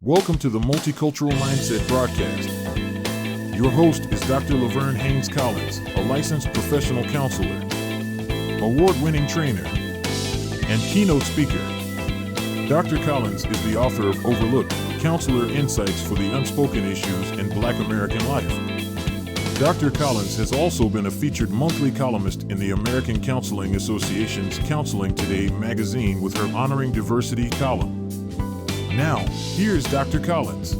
Welcome to the Multicultural Mindset broadcast. Your host is Dr. Laverne H. Collins, a licensed professional counselor, award-winning trainer, and keynote speaker. Dr. Collins is the author of Overlooked: Counselor Insights for the Unspoken Issues in Black American Life. Dr. Collins has also been a featured monthly columnist in the American Counseling Association's Counseling Today magazine with her Honoring Diversity column. Now, here's Dr. Collins.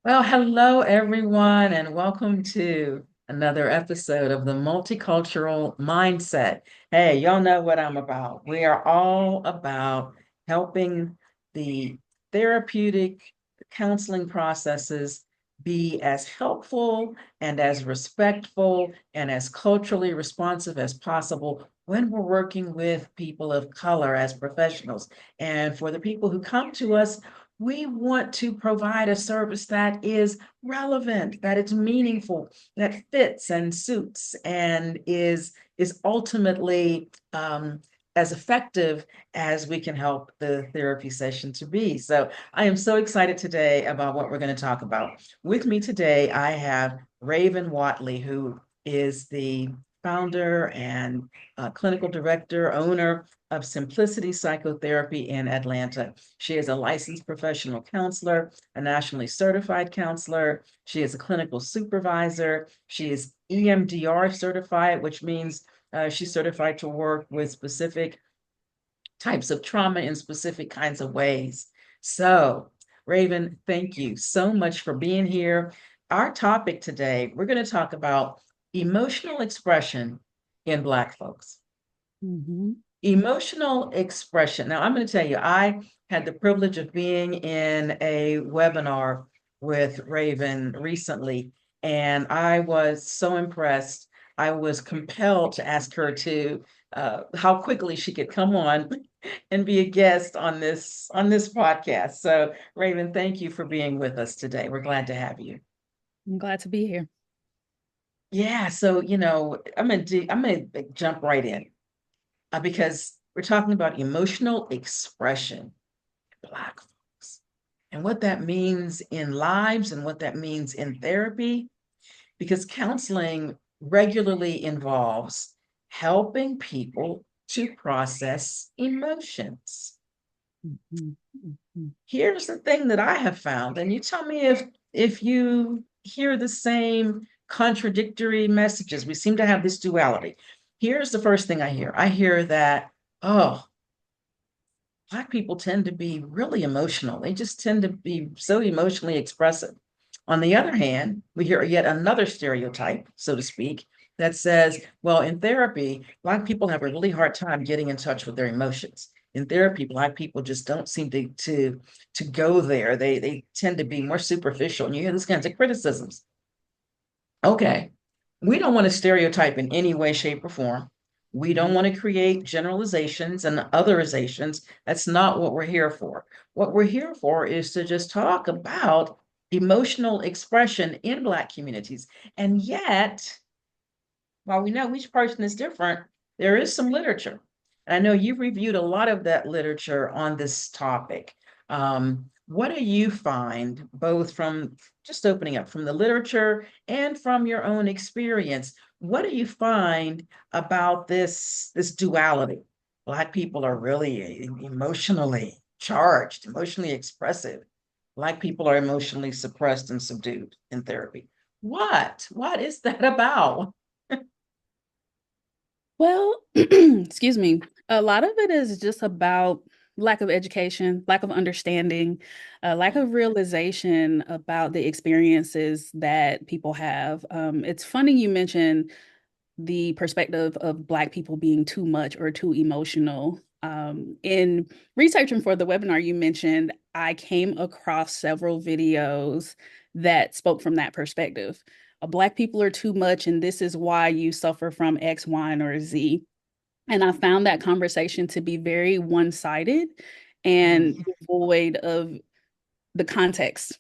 Well, hello, everyone, and welcome to another episode of the Multicultural Mindset. Hey, y'all know what I'm about. We are all about helping the therapeutic counseling processes be as helpful and as respectful and as culturally responsive as possible when we're working with people of color as professionals. And for the people who come to us, we want to provide a service that is relevant, that it's meaningful, that fits and suits, and is ultimately as effective as we can help the therapy session to be. So I am so excited today about what we're going to talk about. With me today, I have Rayvene Whatley, who is the founder and clinical director, owner of Simplicity Psychotherapy in Atlanta. She is a licensed professional counselor, a nationally certified counselor. She is a clinical supervisor. She is EMDR certified, which means she's certified to work with specific types of trauma in specific kinds of ways. So, Rayvene, thank you so much for being here. Our topic today, we're going to talk about emotional expression in Black folks. Mm-hmm. Emotional expression. Now, I'm going to tell you, I had the privilege of being in a webinar with Rayvene recently, and I was so impressed. I was compelled to ask her to how quickly she could come on and be a guest on this podcast. So, Rayvene, thank you for being with us today. We're glad to have you. I'm glad to be here. Yeah, so I'm gonna jump right in because we're talking about emotional expression in Black folks and what that means in lives and what that means in therapy, because counseling regularly involves helping people to process emotions. Mm-hmm. Mm-hmm. Here's the thing that I have found, and you tell me if you hear the same contradictory messages. We seem to have this duality. Here's the first thing I hear. I hear that, oh, Black people tend to be really emotional. They just tend to be so emotionally expressive. On the other hand, we hear yet another stereotype, so to speak, that says, well, in therapy, Black people have a really hard time getting in touch with their emotions. In therapy, Black people just don't seem to go there. They tend to be more superficial, and you hear these kinds of criticisms. Okay, we don't want to stereotype in any way, shape, or form. We don't want to create generalizations and otherizations. That's not what we're here for. What we're here for is to just talk about emotional expression in Black communities. And yet, while we know each person is different, there is some literature. And I know you've reviewed a lot of that literature on this topic. What do you find, both from just opening up from the literature and from your own experience? What do you find about this duality? Black people are really emotionally charged, emotionally expressive. Black people are emotionally suppressed and subdued in therapy. What is that about? Well, excuse me. A lot of it is just about lack of education, lack of understanding, lack of realization about the experiences that people have. It's funny you mentioned the perspective of Black people being too much or too emotional. In researching for the webinar you mentioned, I came across several videos that spoke from that perspective. Black people are too much, and this is why you suffer from X, Y, or Z. And I found that conversation to be very one-sided and devoid of the context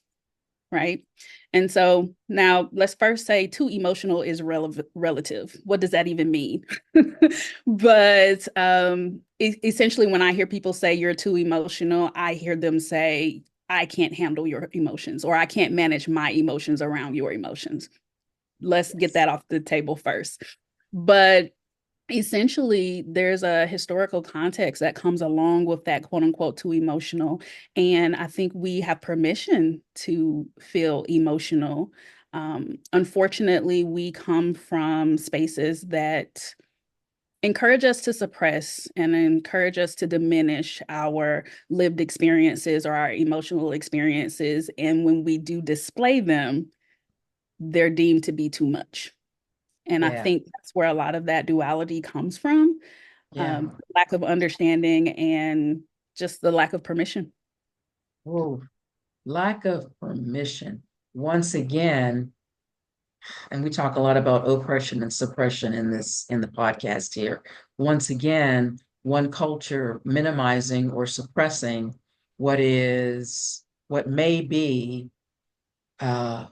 right? And so now let's first say too emotional is relative. What does that even mean? But essentially, when I hear people say you're too emotional, I hear them say, I can't handle your emotions, or I can't manage my emotions around your emotions. Let's get Yes. that off the table first. But essentially, there's a historical context that comes along with that quote unquote too emotional. And I think we have permission to feel emotional. Unfortunately, we come from spaces that encourage us to suppress and encourage us to diminish our lived experiences or our emotional experiences. And when we do display them, they're deemed to be too much. And I Yeah. think that's where a lot of that duality comes from, Yeah. lack of understanding and just the lack of permission. Oh, lack of permission. Once again, and we talk a lot about oppression and suppression in the podcast here. Once again, one culture minimizing or suppressing what may be uh,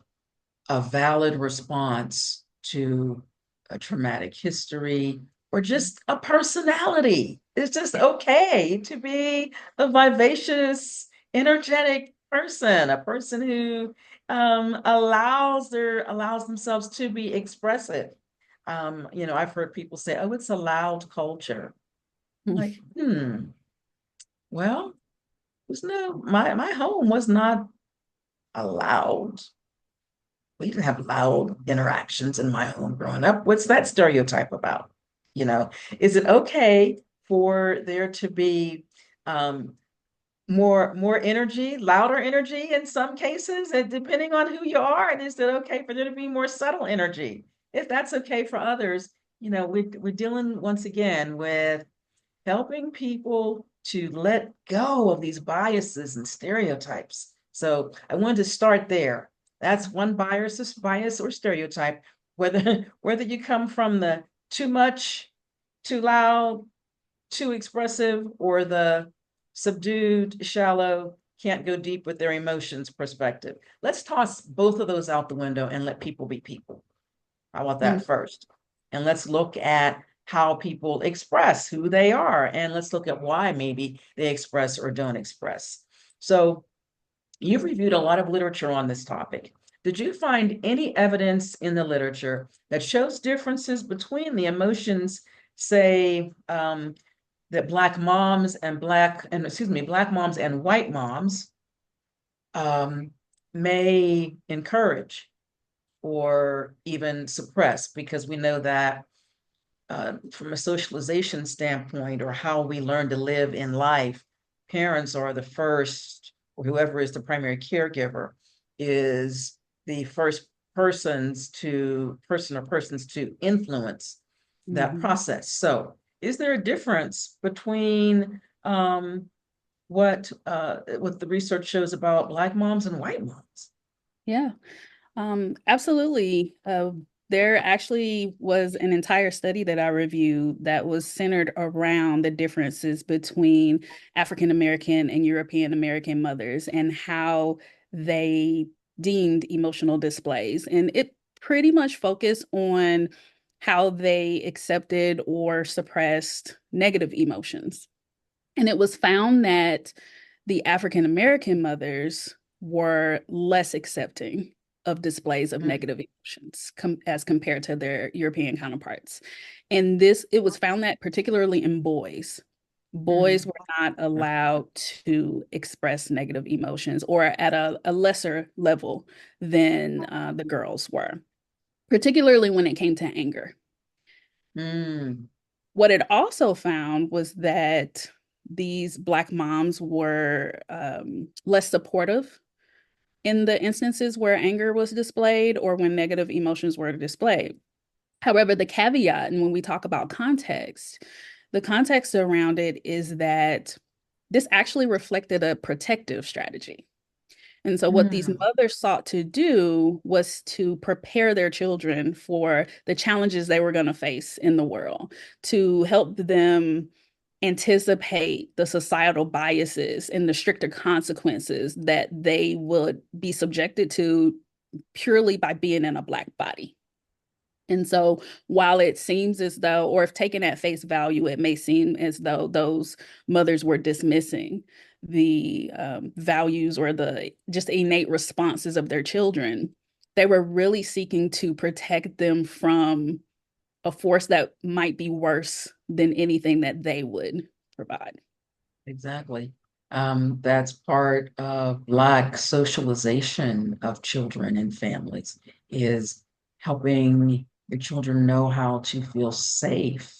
a valid response to a traumatic history or just a personality. It's just okay to be a vivacious, energetic person, a person who allows themselves to be expressive. I've heard people say, "Oh, it's a loud culture." I'm like, well, there's no my home was not allowed. We didn't have loud interactions in my home growing up. What's that stereotype about? You know, is it okay for there to be um, more energy, louder energy in some cases, and depending on who you are? And is it okay for there to be more subtle energy? If that's okay for others, we're dealing once again with helping people to let go of these biases and stereotypes. So I wanted to start there. That's one bias or stereotype, whether you come from the too much, too loud, too expressive, or the subdued, shallow, can't go deep with their emotions perspective. Let's toss both of those out the window and let people be people. How about that first? And let's look at how people express who they are. And let's look at why maybe they express or don't express. So you've reviewed a lot of literature on this topic. Did you find any evidence in the literature that shows differences between the emotions, say, that Black moms and Black moms and white moms may encourage or even suppress? Because we know that from a socialization standpoint or how we learn to live in life, parents are the first, or whoever is the primary caregiver is the first person or persons to influence that Mhm. process. So is there a difference between what the research shows about Black moms and white moms? Yeah, absolutely. There actually was an entire study that I reviewed that was centered around the differences between African American and European American mothers and how they deemed emotional displays. And it pretty much focused on how they accepted or suppressed negative emotions. And it was found that the African American mothers were less accepting of displays of Mm, negative emotions as compared to their European counterparts. And it was found that particularly in boys, boys mm, were not allowed to express negative emotions or at a lesser level than the girls were, particularly when it came to anger. mm, What it also found was that these Black moms were less supportive in the instances where anger was displayed or when negative emotions were displayed. However, the caveat, and when we talk about context, the context around it is that this actually reflected a protective strategy. And so, what these mm, mothers sought to do was to prepare their children for the challenges they were going to face in the world, to help them anticipate the societal biases and the stricter consequences that they would be subjected to purely by being in a Black body. And so while it seems as though, or if taken at face value, it may seem as though those mothers were dismissing the values or the just innate responses of their children, they were really seeking to protect them from a force that might be worse than anything that they would provide. Exactly. That's part of Black socialization of children and families, is helping your children know how to feel safe,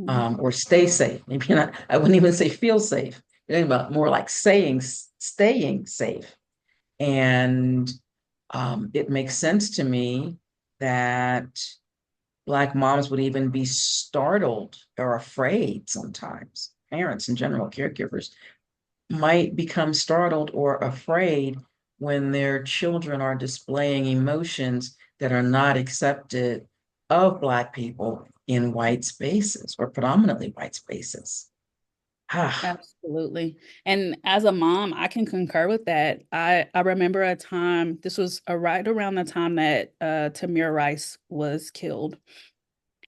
or stay safe. Maybe not, I wouldn't even say feel safe. You're thinking about more like staying safe. And it makes sense to me that Black moms would even be startled or afraid sometimes. Parents in general, caregivers, might become startled or afraid when their children are displaying emotions that are not accepted of Black people in white spaces, or predominantly white spaces. Ah, Absolutely. And as a mom, I can concur with that. I remember a time, this was right around the time that Tamir Rice was killed.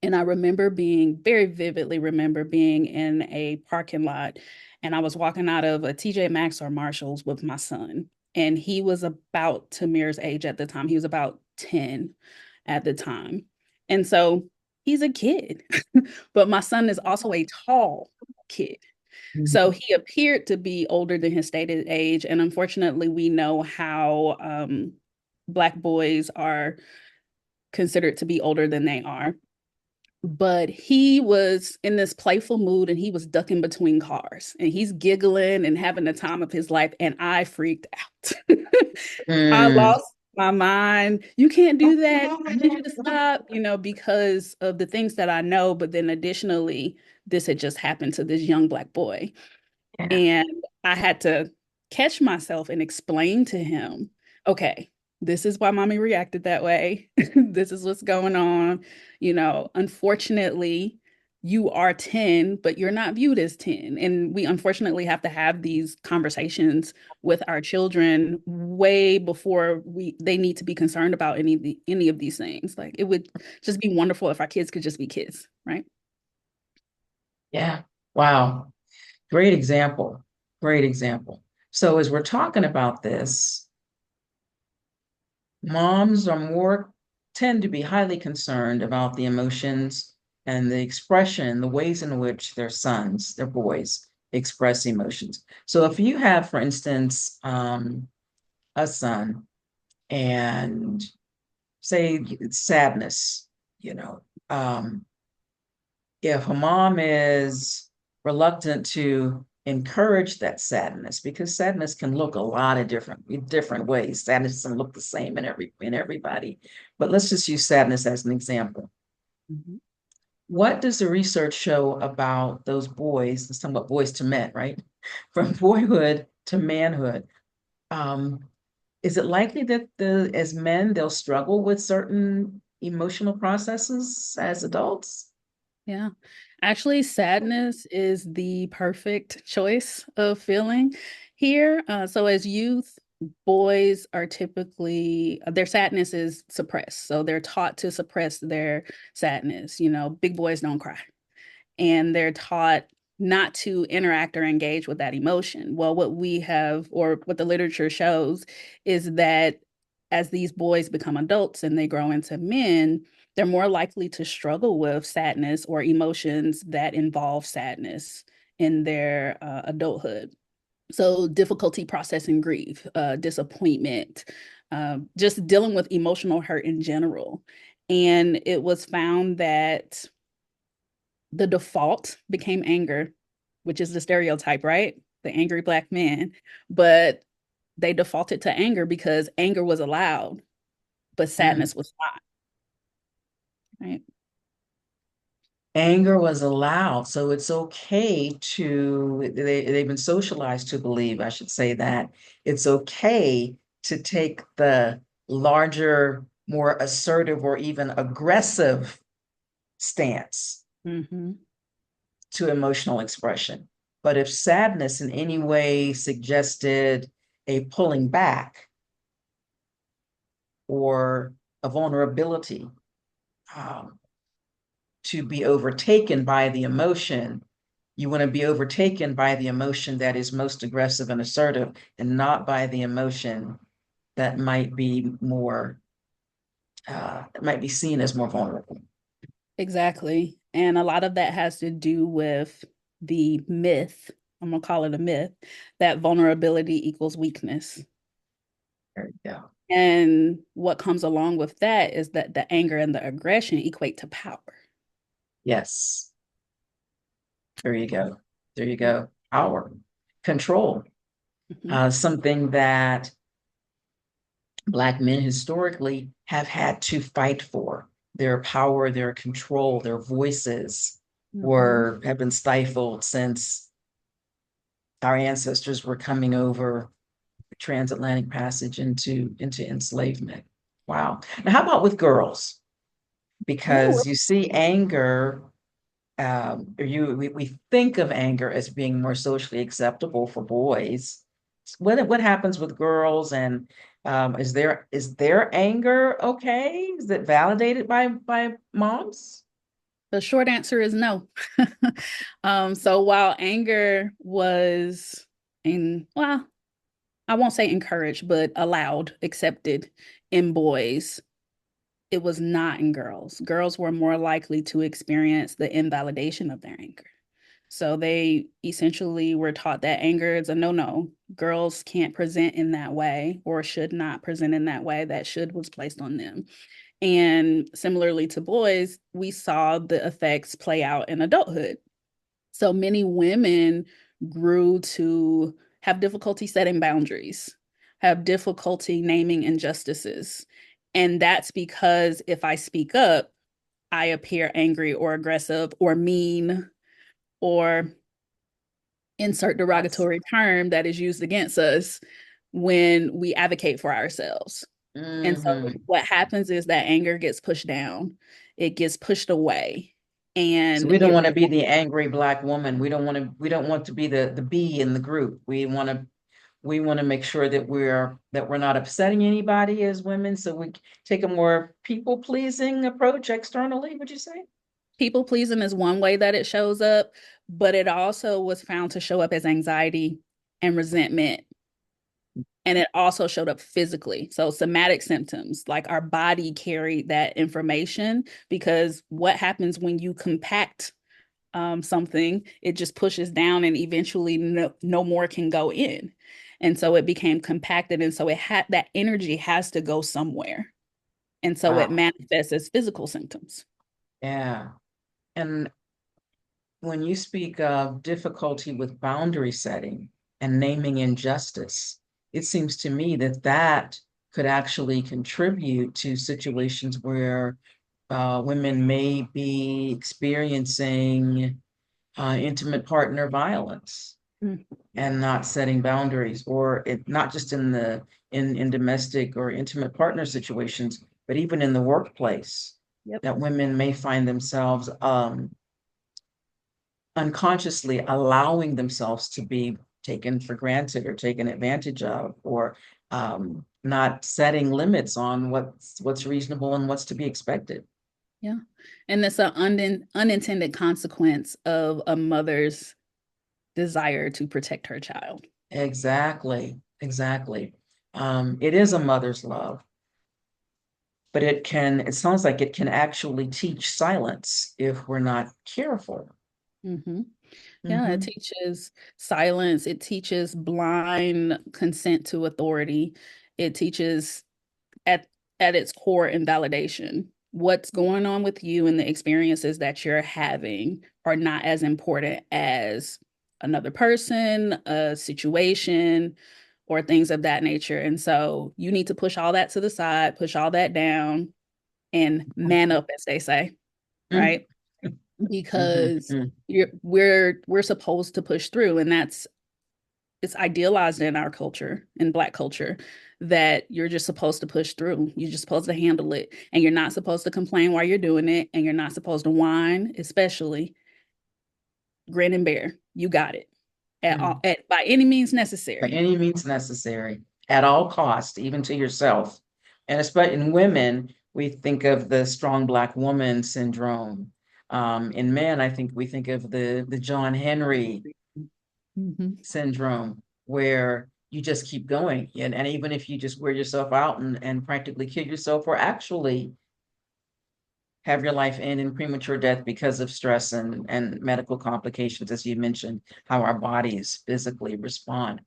And I remember very vividly remember being in a parking lot, and I was walking out of a TJ Maxx or Marshall's with my son. And he was about Tamir's age at the time. He was about 10 at the time. And so he's a kid, but my son is also a tall kid. So he appeared to be older than his stated age. And unfortunately, we know how Black boys are considered to be older than they are. But he was in this playful mood and he was ducking between cars and he's giggling and having the time of his life. And I freaked out. I mm, lost my mind. You can't do that. I need you to stop, because of the things that I know. But then additionally, this had just happened to this young Black boy. yeah, And I had to catch myself and explain to him, okay, this is why mommy reacted that way. This is what's going on. Unfortunately, you are 10, but you're not viewed as 10. And we unfortunately have to have these conversations with our children way before they need to be concerned about any of these things. Like it would just be wonderful if our kids could just be kids, right? yeah. Wow. Great example. Great example. So as we're talking about this, moms tend to be highly concerned about the emotions and the expression, the ways in which their boys express emotions. So if you have, for instance, a son, and say it's sadness, you know, um, if a mom is reluctant to encourage that sadness, because sadness can look a lot of different ways. Sadness doesn't look the same in everybody. But let's just use sadness as an example. Mhm. What does the research show about those boys? Let's talk about boys to men, right? From boyhood to manhood. Um, is it likely that as men they'll struggle with certain emotional processes as adults? Yeah. Actually, sadness is the perfect choice of feeling here. So, as youth, boys are typically, their sadness is suppressed. So, they're taught to suppress their sadness. Big boys don't cry. And they're taught not to interact or engage with that emotion. Well, what we have, or what the literature shows, is that as these boys become adults and they grow into men, they're more likely to struggle with sadness or emotions that involve sadness in their adulthood. So, difficulty processing grief, disappointment, just dealing with emotional hurt in general. And it was found that the default became anger, which is the stereotype, right? The angry Black man. But they defaulted to anger because anger was allowed, but Mm. sadness was not, right? Anger was allowed, so it's okay they've been socialized to believe, I should say, that it's okay to take the larger, more assertive or even aggressive stance. Mm-hmm. to emotional expression. But if sadness in any way suggested a pulling back or a vulnerability, to be overtaken by the emotion, you want to be overtaken by the emotion that is most aggressive and assertive, and not by the emotion that might be more, might be seen as more vulnerable. Exactly. And a lot of that has to do with the myth, I'm going to call it a myth, that vulnerability equals weakness. There you go. And what comes along with that is that the anger and the aggression equate to power. Yes. There you go. There you go. Power, control, something that Black men historically have had to fight for. Their power, their control, their voices have been stifled since our ancestors were coming over the transatlantic passage into enslavement. Wow. Now, how about with girls? Because you see anger, we think of anger as being more socially acceptable for boys. What happens with girls, and is their anger okay? Is it validated by moms? The short answer is no. So while anger was well, I won't say encouraged, but allowed, accepted in boys, it was not in girls. Girls were more likely to experience the invalidation of their anger. So they essentially were taught that anger is a no-no. Girls can't present in that way or should not present in that way. That should was placed on them. And similarly to boys, we saw the effects play out in adulthood. So many women grew to have difficulty setting boundaries, have difficulty naming injustices. And that's because if I speak up, I appear angry or aggressive or mean or insert derogatory term that is used against us when we advocate for ourselves. And so what happens is that anger gets pushed down, it gets pushed away. And so we don't want to be the angry Black woman. We don't want to be the bee in the group. We want to make sure that we're not upsetting anybody as women. So we take a more people-pleasing approach externally, would you say? People pleasing is one way that it shows up, but it also was found to show up as anxiety and resentment. And it also showed up physically. So somatic symptoms, like our body carried that information, because what happens when you compact something, it just pushes down and eventually no more can go in. And so it became compacted. And so that energy has to go somewhere. And so it manifests as physical symptoms. Yeah. And when you speak of difficulty with boundary setting and naming injustice, it seems to me that could actually contribute to situations where women may be experiencing intimate partner violence and not setting boundaries, or not just in domestic or intimate partner situations, but even in the workplace. That women may find themselves unconsciously allowing themselves to be taken for granted or taken advantage of, or not setting limits on what's reasonable and what's to be expected. Yeah. And that's an unintended consequence of a mother's desire to protect her child. Exactly. It is a mother's love, but it sounds like it can actually teach silence if we're not careful. Yeah, it teaches silence. It teaches blind consent to authority. It teaches at its core invalidation. What's going on with you and the experiences that you're having are not as important as another person, a situation, or things of that nature. And so you need to push all that to the side, push all that down, and man up, as they say, right? Because we're supposed to push through, and it's idealized in our culture, in Black culture, that you're just supposed to push through. You're just supposed to handle it, and you're not supposed to complain while you're doing it, and you're not supposed to whine, especially. grin and bear. You got it. Mm. By any means By necessary. any means necessary, at all cost, even to yourself. And especially in women, we think of the strong Black woman syndrome. In men, I think we think of the John Henry Mhm. syndrome, where you just keep going. And even if you just wear yourself out and practically kill yourself, or actually have your life end in premature death because of stress and medical complications, as you mentioned, how our bodies physically respond.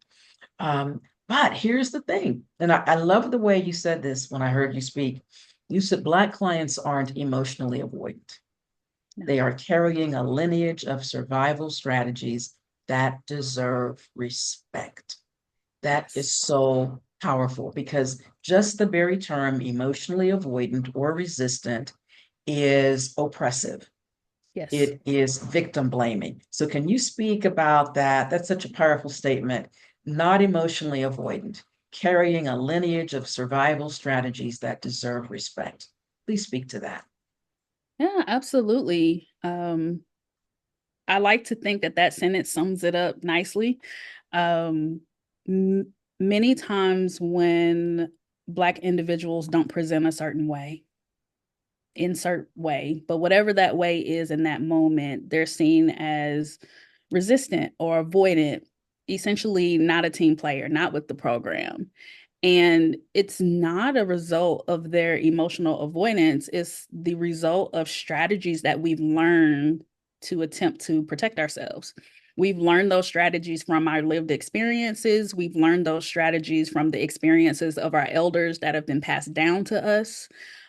But here's the thing, and I love the way you said this when I heard you speak. You said Black clients aren't emotionally avoidant. No. They are carrying a lineage of survival strategies that deserve respect. That is so powerful, because just the very term emotionally avoidant or resistant is oppressive. Yes. It is victim blaming. So can you speak about that? That's such a powerful statement. Not emotionally avoidant, carrying a lineage of survival strategies that deserve respect. Please speak to that. Yeah, absolutely. I like to think that that sentence sums it up nicely. Um, Many times when Black individuals don't present a certain way, insert way, but whatever that way is in that moment, they're seen as resistant or avoidant, essentially not a team player, not with the program. And it's not a result of their emotional avoidance, it's the result of strategies that we've learned to attempt to protect ourselves. We've learned those strategies from our lived experiences. We've learned those strategies from the experiences of our elders that have been passed down to us,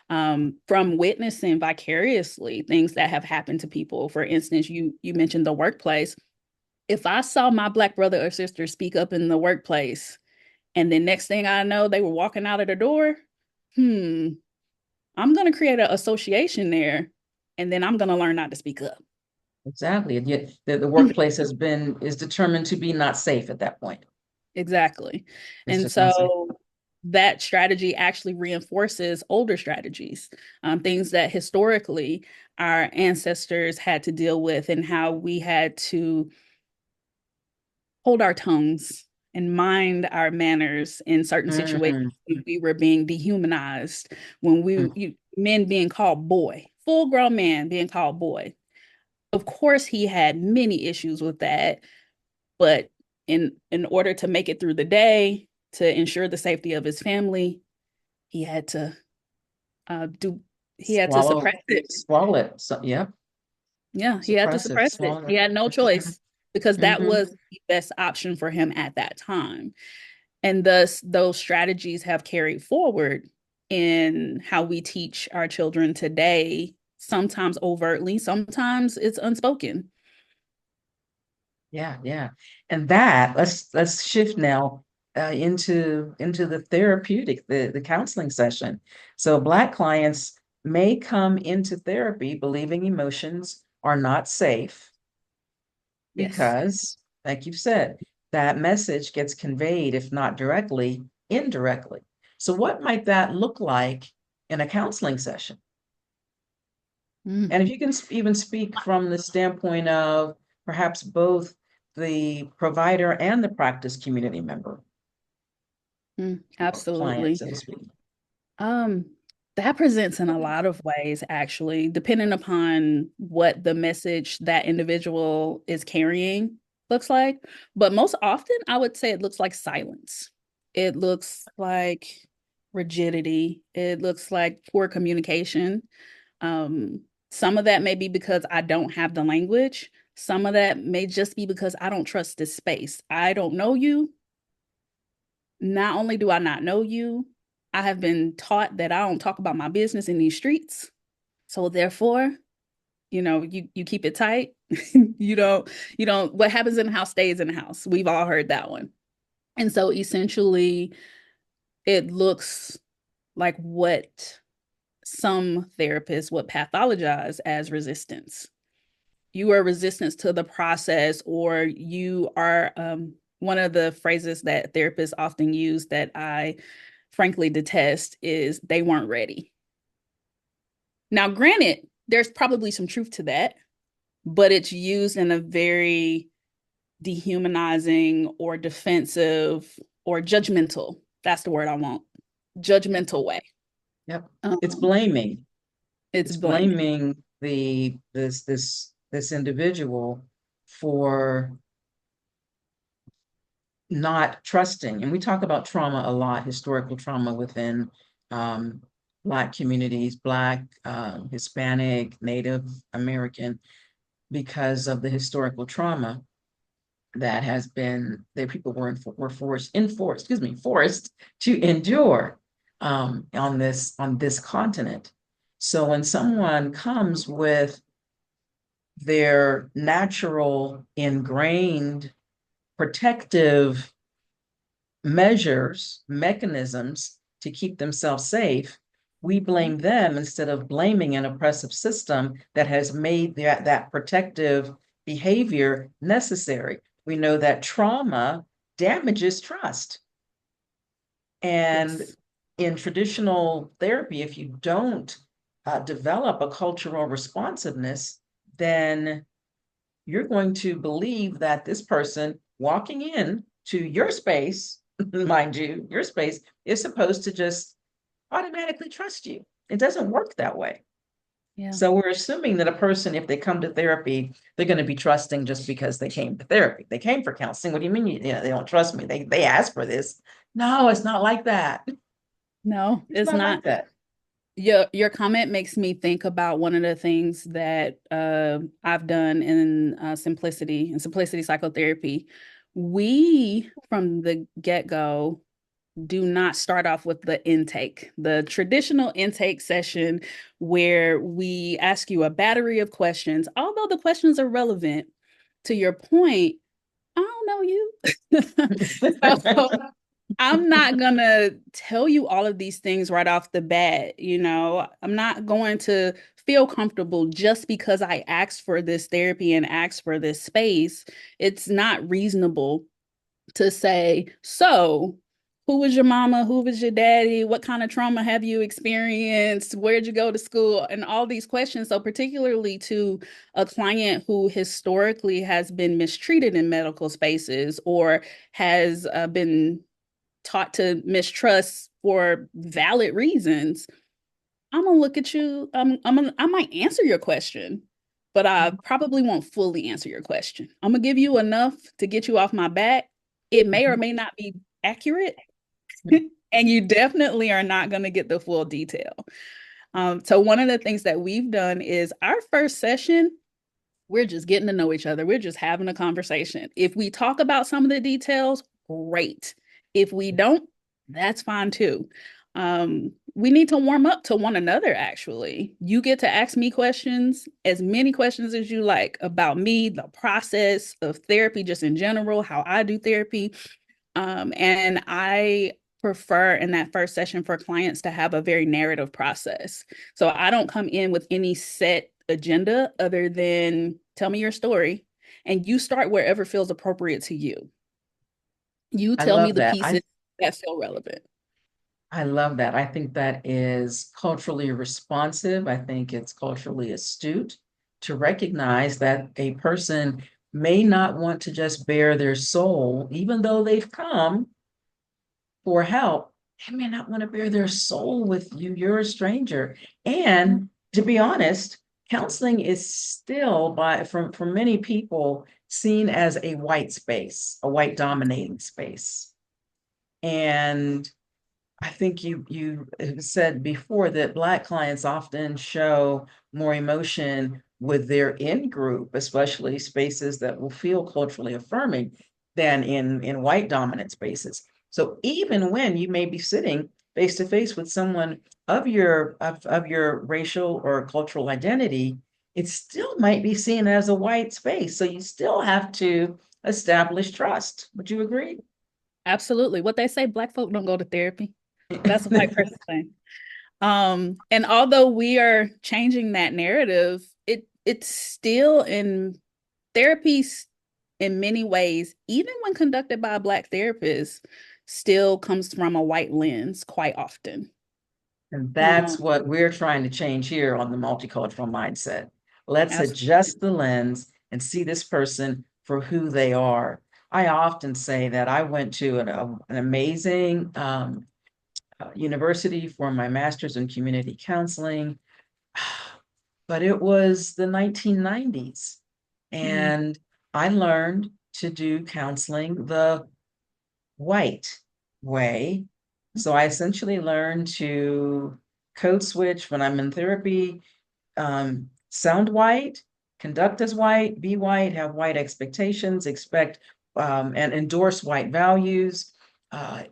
from witnessing vicariously things that have happened to people. For instance, you mentioned the workplace. If I saw my Black brother or sister speak up in the workplace, and then next thing I know, they were walking out of the door, I'm going to create an association there, and then I'm going to learn not to speak up. Exactly. And yet the workplace is determined to be not safe at that point. Exactly. It's And just not safe. so that strategy actually reinforces older strategies, things that historically our ancestors had to deal with, and how we had to hold our tongues and mind our manners in certain situations. Mm, We were being dehumanized, when mm. men being called boy, full grown man being called boy. Of course, he had many issues with that, but in order to make it through the day, to ensure the safety of his family, he had to do he had to Swallow, suppress it. swallow it. So, yeah, Yeah, he had to suppress it, suppress it. swallow He it. had no choice, because that Mm-hmm. was the best option for him at that time. And thus, those strategies have carried forward in how we teach our children today, sometimes overtly, sometimes it's unspoken. Yeah, yeah. And that, let's shift now into the therapeutic, the counseling session. So Black clients may come into therapy believing emotions are not safe Yes. because, like you've said, that message gets conveyed, if not directly, indirectly. So what might that look like in a counseling session? Mm, And if you can even speak from the standpoint of perhaps both the provider and the practice community member or client, absolutely. so to speak. Um, that presents in a lot of ways, actually, depending upon what the message that individual is carrying looks like. But most often, I would say it looks like silence. It looks like rigidity. It looks like poor communication. Some of that may be because I don't have the language. Some of that may just be because I don't trust this space. I don't know you. Not only do I not know you, I have been taught that I don't talk about my business in these streets. So therefore, you keep it tight. You don't, what happens in the house stays in the house. We've all heard that one. And so essentially it looks like what some therapists would pathologize as resistance. You are resistance to the process, or you are, one of the phrases that therapists often use that I frankly detest is they weren't ready. Now, granted, there's probably some truth to that, but it's used in a very dehumanizing or defensive or judgmental. That's the word I want. Judgmental way. Yep. Um, It's blaming. it's It's blaming. blaming this individual for not trusting. And we talk about trauma a lot, historical trauma within Black communities, Black, Hispanic, Native American, because of the historical trauma that has been that people were forced to endure on this continent. So when someone comes with their natural ingrained protective mechanisms to keep themselves safe, we blame them instead of blaming an oppressive system that has made that protective behavior necessary. We know that trauma damages trust. And Yes. in traditional therapy, if you don't develop a cultural responsiveness, then you're going to believe that this person walking in to your space, mind you, your space is supposed to just automatically trust you. It doesn't work that way. Yeah. So we're assuming that a person, if they come to therapy, they're going to be trusting just because they came to therapy. They came for counseling. What do you mean? They don't trust me. They asked for this. No, it's not like that. No, It's it's not like not. that. Your comment makes me think about one of the things that I've done in simplicity psychotherapy. We, from the get-go, do not start off with the traditional intake session where we ask you a battery of questions. Although the questions are relevant to your point, I don't know you. So I'm not gonna tell you all of these things right off the bat. I'm not going to feel comfortable just because I asked for this therapy and asked for this space. It's not reasonable to say, so who was your mama? Who was your daddy? What kind of trauma have you experienced? Where'd you go to school? And all these questions. So particularly to a client who historically has been mistreated in medical spaces or has been taught to mistrust for valid reasons, I'm gonna look at you. I might answer your question, but I probably won't fully answer your question. I'm gonna give you enough to get you off my back. It may or may not be accurate, and you definitely are not gonna get the full detail. So one of the things that we've done is our first session, we're just getting to know each other. We're just having a conversation. If we talk about some of the details, great. If we don't, that's fine too. We need to warm up to one another, actually. You get to ask me questions, as many questions as you like about me, the process of therapy, just in general, how I do therapy. And I prefer in that first session for clients to have a very narrative process. So I don't come in with any set agenda other than tell me your story, and you start wherever feels appropriate to you. You I tell me love the that. pieces that feel relevant. I love that. I think that is culturally responsive. I think it's culturally astute to recognize that a person may not want to just bare their soul, even though they've come for help. They may not want to bare their soul with you. You're a stranger. And to be honest, counseling is still for many people seen as a white space, a white dominating space. And I think you said before that Black clients often show more emotion with their in-group, especially spaces that will feel culturally affirming, than in white dominant spaces. So even when you may be sitting face to face with someone of your racial or cultural identity, it still might be seen as a white space. So you still have to establish trust. Would you agree? Absolutely. What they say, Black folk don't go to therapy. That's a white person thing. And although we are changing that narrative, it's still in therapy in many ways, even when conducted by a Black therapist, still comes from a white lens quite often. And that's what we're trying to change here on the multicultural mindset. Let's Absolutely. adjust the lens and see this person for who they are. I often say that I went to an amazing university for my master's in community counseling, but it was the 1990s. And I learned to do counseling the white way. So I essentially learned to code switch when I'm in therapy, sound white, conduct as white, be white, have white expectations, expect and endorse white values,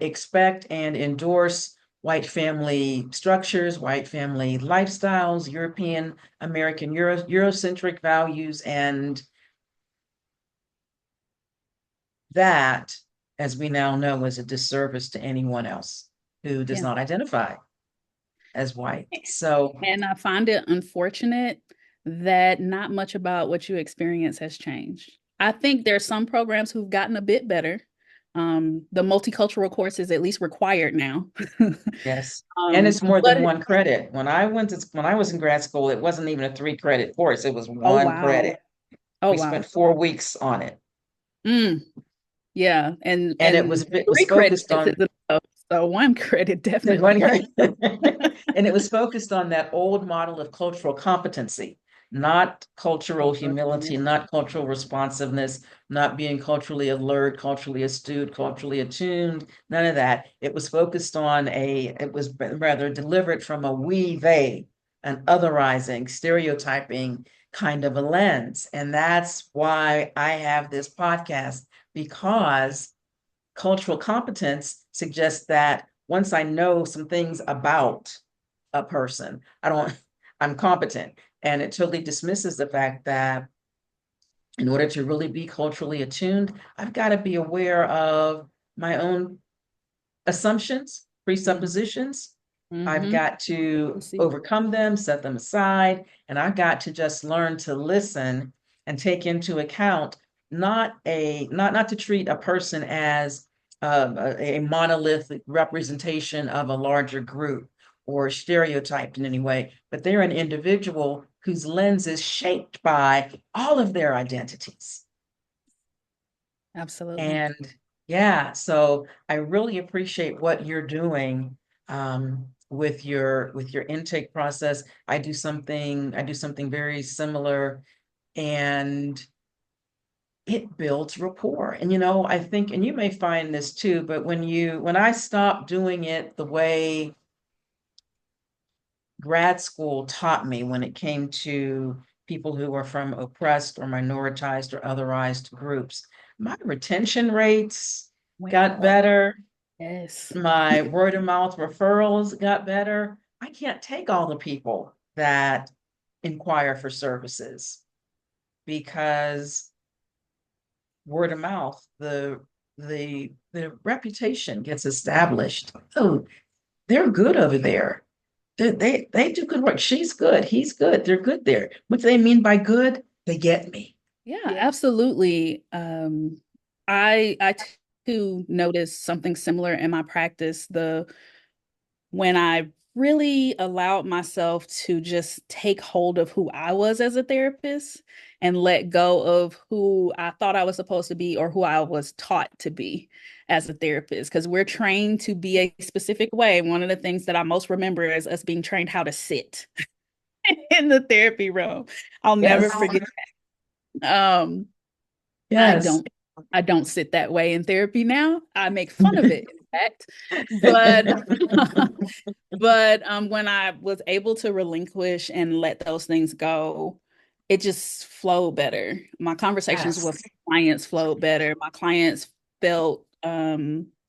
expect and endorse white family structures, white family lifestyles, European American Eurocentric values, and that, as we now know, is a disservice to anyone else who does Yeah. not identify as white. So, And I find it unfortunate that not much about what you experience has changed. I think there's some programs who've gotten a bit better. The multicultural course is at least required now. yes. And it's more But than one credit. When I was in grad school, it wasn't even a 3 credit course. It was oh one wow. credit. Oh We wow. spent 4 weeks on it. Mm, yeah. And And it was 3 credits focused on isn't enough. So 1 credit one definitely. credit. And it was focused on that old model of cultural competency, not cultural humility, not cultural responsiveness, not being culturally alert, culturally astute, culturally attuned, none of that. It was focused on it was rather delivered from a we, they, an otherizing, stereotyping kind of a lens. And that's why I have this podcast, because cultural competence suggests that once I know some things about a person, I'm competent. And it totally dismisses the fact that in order to really be culturally attuned, I've got to be aware of my own assumptions, presuppositions. I've got to overcome them, set them aside, and I've got to just learn to listen and take into account not to treat a person as a monolithic representation of a larger group or stereotyped in any way, but they're an individual whose lens is shaped by all of their identities. Absolutely. And yeah, so I really appreciate what you're doing with your intake process. I do something very similar, and it builds rapport. And I think, and you may find this too, but when I stopped doing it the way grad school taught me, when it came to people who are from oppressed or minoritized or otherized groups, my retention rates got better. Yes. My word of mouth referrals got better. I can't take all the people that inquire for services because word of mouth, the reputation gets established. Oh, they're good over there. They do good work. She's good. He's good. They're good there. What do they mean by good? They get me. Yeah, absolutely. I too noticed something similar in my practice. When I really allowed myself to just take hold of who I was as a therapist and let go of who I thought I was supposed to be or who I was taught to be as a therapist, because we're trained to be a specific way. One of the things that I most remember is us being trained how to sit in the therapy room. I'll never Yes. forget. I Yes. don't sit that way in therapy now. I make fun of it, in fact. But when I was able to relinquish and let those things go, it just flowed better. My conversations Yes. with clients flowed better. My clients felt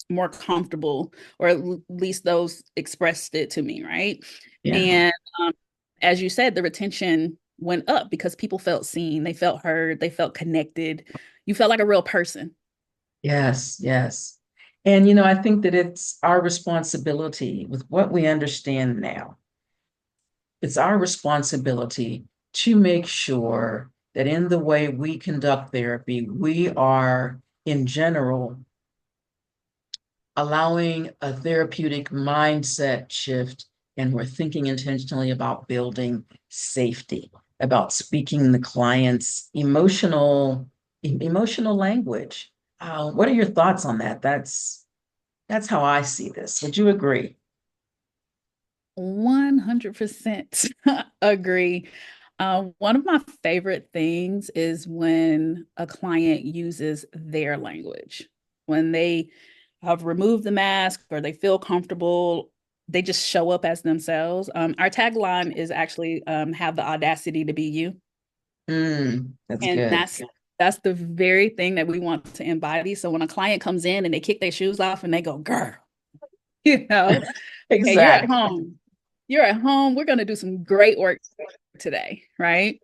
more comfortable, or at least those expressed it to me, right? Yeah. And as you said, the retention went up because people felt seen, they felt heard, they felt connected. You felt like a real person. Yes, yes. And I think that it's our responsibility with what we understand now. It's our responsibility to make sure that in the way we conduct therapy, we are in general allowing a therapeutic mindset shift, and we're thinking intentionally about building safety. about speaking the client's emotional language. What are your thoughts on that? That's how I see this. Would you agree? 100% agree. One of my favorite things is when a client uses their language. When they have removed the mask or they feel comfortable, they just show up as themselves. Our tagline is actually have the audacity to be you. That's And good. that's the very thing that we want to embody. So when a client comes in and they kick their shoes off and they go, girl, you know, hey, you're at Exactly. home. You're at home. We're going to do some great work today, right?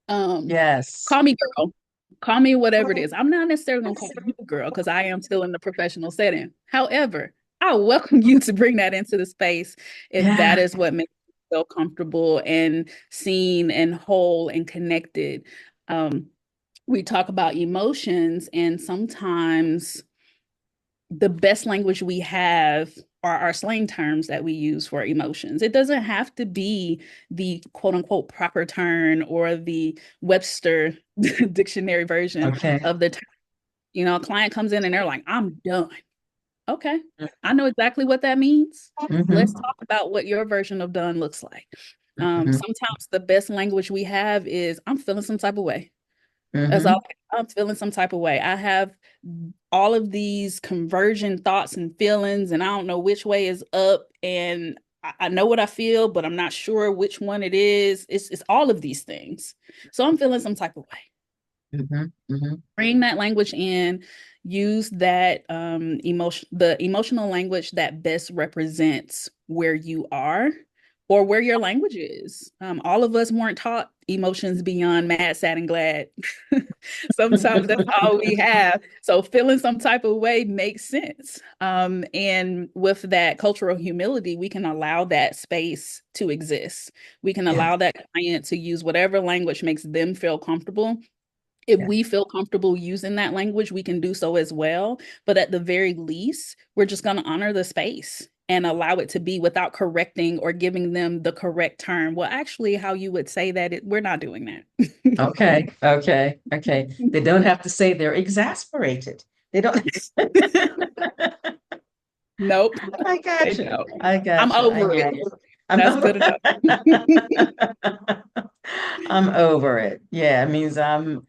Yes. Call me girl. Call me whatever it is. I'm not necessarily going to call you girl because I am still in the professional setting. However, I welcome you to bring that into the space if that Yeah. is what makes you feel comfortable and seen and whole and connected. We talk about emotions, and sometimes the best language we have are our slang terms that we use for emotions. It doesn't have to be the quote unquote proper term or the Webster dictionary version Okay. of the term. You know, a client comes in and they're like, I'm done. Okay, I know exactly what that means. Let's Mhm. talk about what your version of done looks like. Mhm. Sometimes the best language we have is, I'm feeling some type of way. That's all. Mhm. I'm feeling some type of way. I have all of these conversion thoughts and feelings, and I don't know which way is up. And I know what I feel, but I'm not sure which one it is. It's all of these things. So I'm feeling some type of way. Mhm. Mhm. Bring that language in, use that the emotional language that best represents where you are or where your language is. All of us weren't taught emotions beyond mad, sad, and glad. Sometimes that's all we have. So feeling some type of way makes sense. And with that cultural humility, we can allow that space to exist. We can Yeah. allow that client to use whatever language makes them feel comfortable. If Yeah. we feel comfortable using that language, we can do so as well. But at the very least, we're just going to honor the space and allow it to be without correcting or giving them the correct term. Well, actually, how you would say that, we're not doing that. Okay. Okay. Okay. They don't have to say they're exasperated. They don't. Nope, I they got you. don't. I I'm got you. I over get it. you. I'm That's over. good enough. I'm over it. Yeah, it means I'm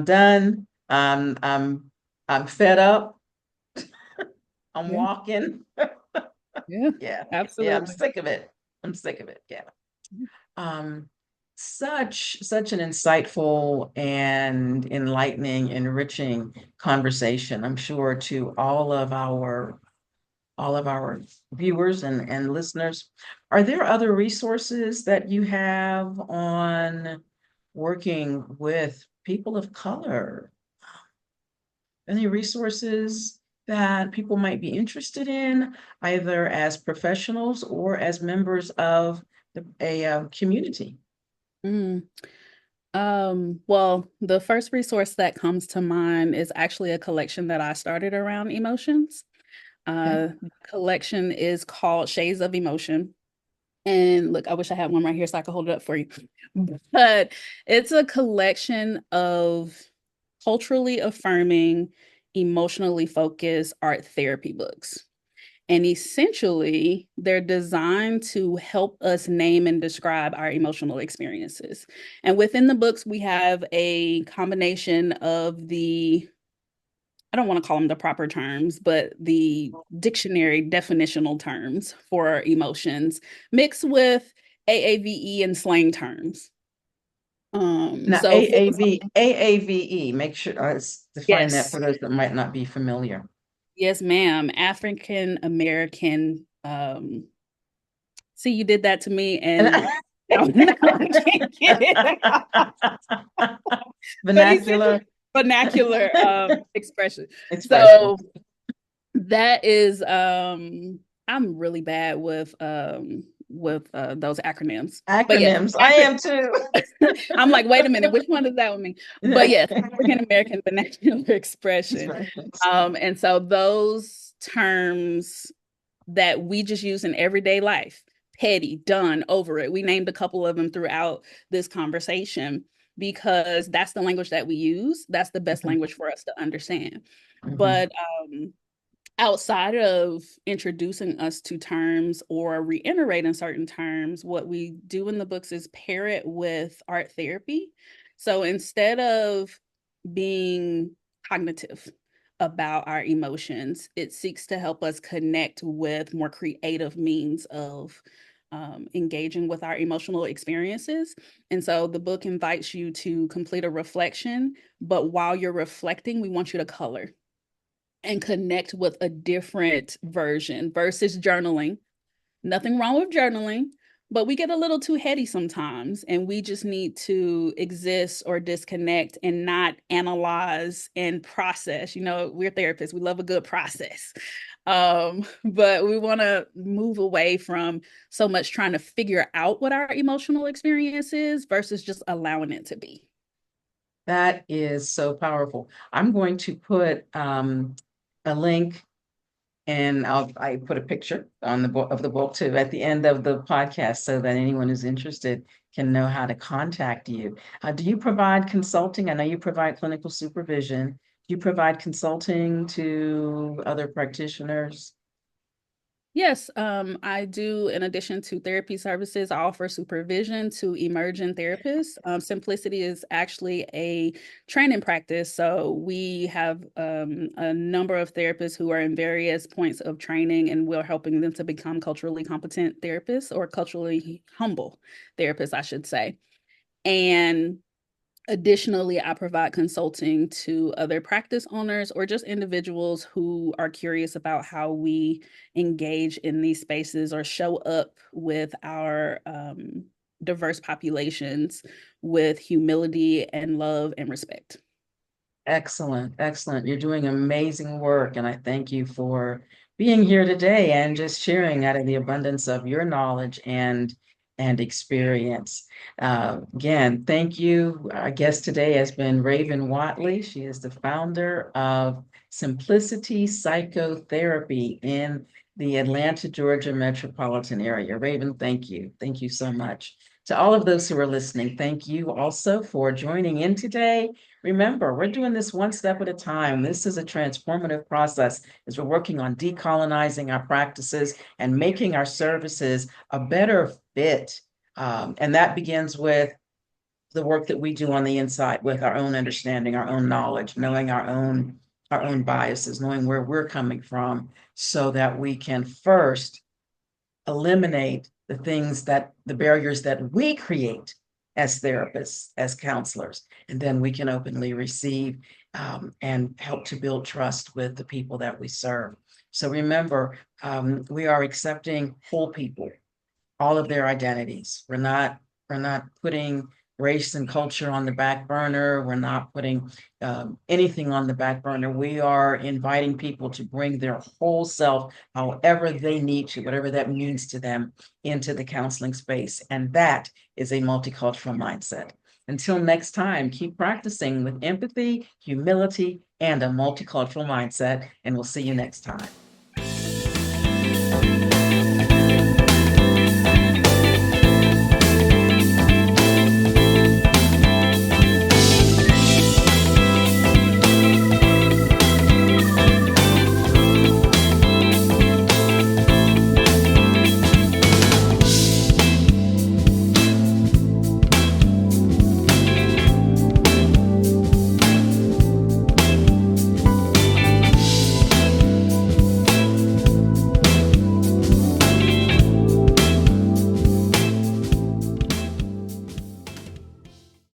done. I'm fed up. I'm Yeah, walking. yeah, Yeah. Yeah, I'm absolutely. sick of it. I'm sick of it. Yeah. Um, such an insightful and enlightening, enriching conversation, I'm sure, to all of our viewers and listeners. Are there other resources that you have on working with people of color? Any resources that people might be interested in, either as professionals or as members of a community? Mm. Well, the first resource that comes to mind is actually a collection that I started around emotions. Okay. The collection is called Shades of Emotion. And look, I wish I had one right here so I could hold it up for you. But it's a collection of culturally affirming, emotionally focused art therapy books. And essentially, they're designed to help us name and describe our emotional experiences. And within the books, we have a combination of I don't want to call them the proper terms, but the dictionary definitional terms for emotions mixed with AAVE and slang terms. Now, So AAVE, make sure let's define that yes, for those that might not be familiar. yes, ma'am. African American. See, you did that to me, and now I can't get it. But Vernacular essentially, vernacular expression. expression. So that is I'm really bad with those acronyms. But yes, Acronyms. I am too. I'm like, wait a minute, which one does that one mean? But yes, African American vernacular expression. Expressions. And so those terms that we just use in everyday life, petty, done, over it. We named a couple of them throughout this conversation because that's the language that we use. That's the best language for us to understand. But outside of introducing us to terms or reiterating certain terms, what we do in the books is pair it with art therapy. So instead of being cognitive about our emotions, it seeks to help us connect with more creative means of engaging with our emotional experiences. And so the book invites you to complete a reflection, but while you're reflecting, we want you to color and connect with a different version versus journaling. Nothing wrong with journaling, but we get a little too heady sometimes, and we just need to exist or disconnect and not analyze and process. You know, we're therapists, we love a good process. But we want to move away from so much trying to figure out what our emotional experience is versus just allowing it to be. That is so powerful. I'm going to put a link, and I put a picture on the book of the book too at the end of the podcast, so that anyone who's interested can know how to contact you. Do you provide consulting? I know you provide clinical supervision. Do you provide consulting to other practitioners? Yes, I do. In addition to therapy services, I offer supervision to emerging therapists. Simplicity is actually a training practice. So we have a number of therapists who are in various points of training, and we're helping them to become culturally competent therapists, or culturally humble therapists, I should say. And additionally, I provide consulting to other practice owners or just individuals who are curious about how we engage in these spaces or show up with our diverse populations with humility and love and respect. Excellent, excellent. You're doing amazing work, and I thank you for being here today and just sharing out of the abundance of your knowledge and experience. Again, thank you. Our guest today has been Rayvene Whatley. She is the founder of Simplicity Psychotherapy in the Atlanta, Georgia metropolitan area. Rayvene, thank you. Thank you so much. To all of those who are listening, thank you also for joining in today. Remember, we're doing this one step at a time. This is a transformative process as we're working on decolonizing our practices and making our services a better fit. And that begins with the work that we do on the inside with our own understanding, our own knowledge, knowing our own biases, knowing where we're coming from, so that we can first eliminate the barriers that we create as therapists, as counselors, and then we can openly receive and help to build trust with the people that we serve. So remember, we are accepting whole people, all of their identities. We're not putting race and culture on the back burner. We're not putting anything on the back burner. We are inviting people to bring their whole self, however they need to, whatever that means to them, into the counseling space. And that is a multicultural mindset. Until next time, keep practicing with empathy, humility, and a multicultural mindset, and we'll see you next time.